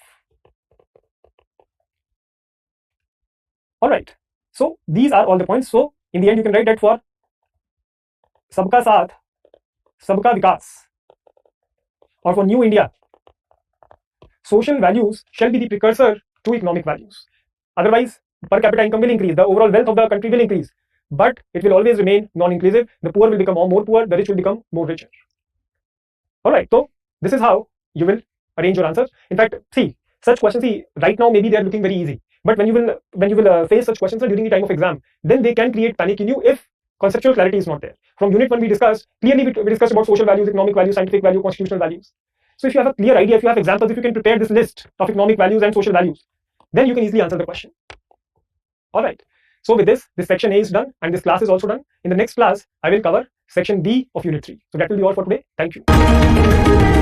All right, so these are all the points. So in the end you can write that for sabka saath sabka vikas, or for New India, social values shall be the precursor to economic values. Otherwise, per capita income will increase, the overall wealth of the country will increase, but it will always remain non-inclusive. The poor will become more poor, the rich will become more richer. All right, so this is how you will arrange your answers. In fact, see, such questions, see, right now maybe they are looking very easy, but when you will face such questions during the time of exam, then they can create panic in you if conceptual clarity is not there. From unit 1 we discussed clearly, we discussed about social values, economic values, scientific value, constitutional values. So if you have a clear idea, if you have examples, if you can prepare this list of economic values and social values, then you can easily answer the question. All right, so with this section A is done and this class is also done. In the next class I will cover section B of unit 3. So that will be all for today. Thank you.